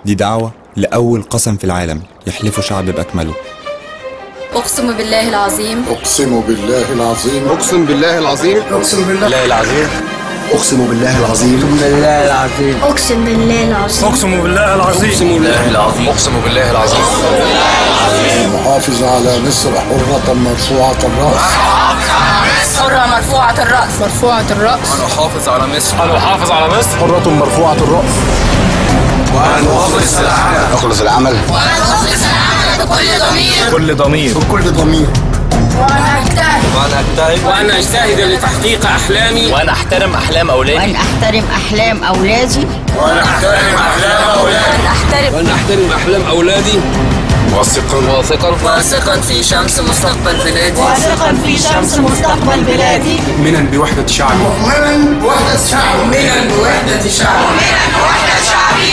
دي دعوة لأول قسم في العالم يحلفه شعب بأكمله. أقسم بالله العظيم. أقسم بالله العظيم. أقسم بالله العظيم. أقسم بالله العظيم. أقسم بالله العظيم. أقسم بالله العظيم. أقسم بالله العظيم. أقسم بالله العظيم. أقسم بالله العظيم. أقسم بالله العظيم. المحافظ على مصر حرة مرفوعة الرأس. حرة مرفوعة الرأس. مرفوعة الرأس. أنا أحافظ على مصر. أنا أحافظ على مصر. حرة مرفوعة الرأس. وأن أخلص العمل. أخلص العمل. وأن أخلص العمل بكل ضمير. كل ضمير. بكل ضمير. وأن أجتهد لتحقيق أحلامي. وأن أحترم أحلام أولادي. وأن أحترم أحلام أولادي. وأن أحترم أحلام أولادي. وأن أحترم أحلام أولادي. واثقا في شمس مستقبل بلادي. واثقا في شمس مستقبل بلادي. مؤمنا بوحدة شعبي.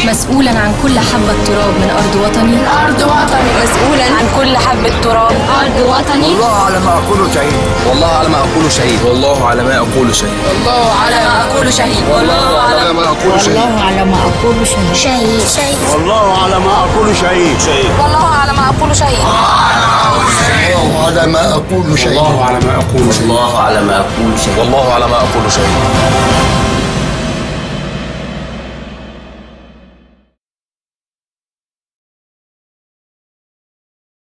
مسؤولا عن كل حبة تراب من أرض وطني. مسؤولا عن كل حبة تراب أرض وطني. والله على ما أقول شهيد. والله على ما أقول شهيد. والله على ما أقول شهيد. والله على ما أقول شهيد. والله على ما أقول شهيد. والله على ما أقول شهيد. شهيد. والله على ما أقول شهيد. والله على ما أقول شهيد. الله على ما أقول شهيد. والله على ما أقول شهيد. والله على ما أقول شهيد. والله على ما أقول شهيد.